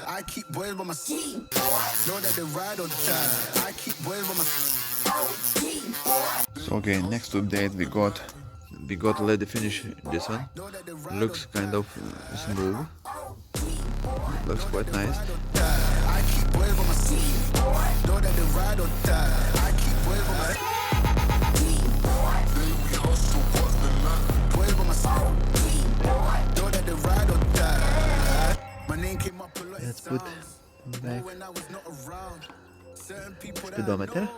I keep boys by my side. Know that they ride or die. I keep boys by my side. So okay, next update we got let finish this one. Looks kind of smooth. Looks quite nice. I keep boys by my side. Know that they ride or die. I keep boys by my side. Boys by my side. Know that they ride or die. My name came up a lot. Let's put back When I was not around. Certain people that I speedometer. know,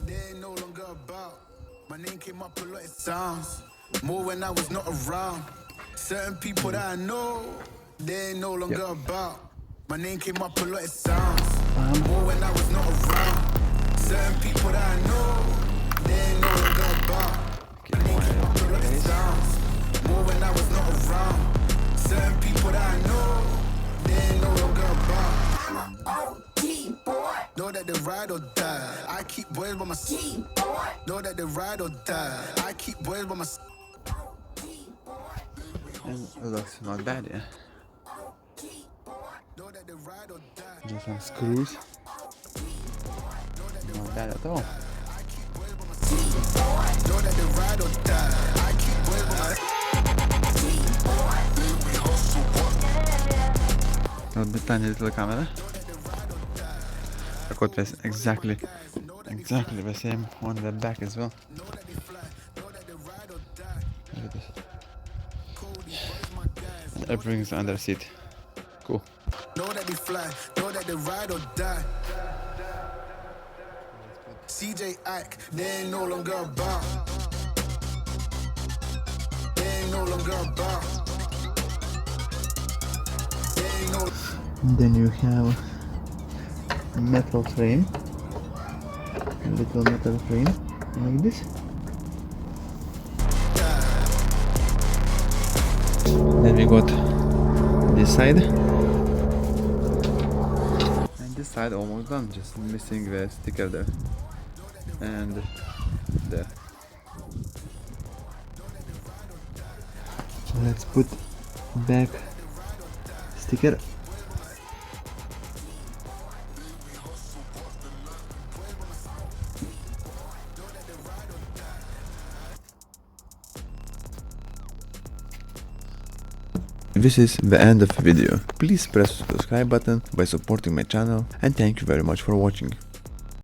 they ain't no longer about. My name came up a lot, it sounds more when I was not around. Certain people that I know, they ain't no longer about. My name came up a lot, it sounds more when I was not around. Certain people that I know, they ain't no longer about. My name came up a lot, it sounds more when I was not around. Certain people that I know, they ain't no longer about. Know that they ride or die. I keep boys by my side. Know that they ride or die. I keep boys by my side. And it looks not bad, yeah. Know that they ride or die. Just some screws. Not bad at all. Know that they ride or die. I keep boys by my side. A bit tiny little camera. I got this exactly the same on the back as well. Look at this. And everything's under seat. Cool. Know that they fly. Know that they ride or die. CJ Ike, they ain't no longer about. They ain't no longer about. They ain't no. Then you have a metal frame, a little metal frame like this. Then we got this side, and this side almost done, just missing the sticker there and there. Let's put back sticker. This is the end of the video. Please press the subscribe button by supporting my channel, and thank you very much for watching.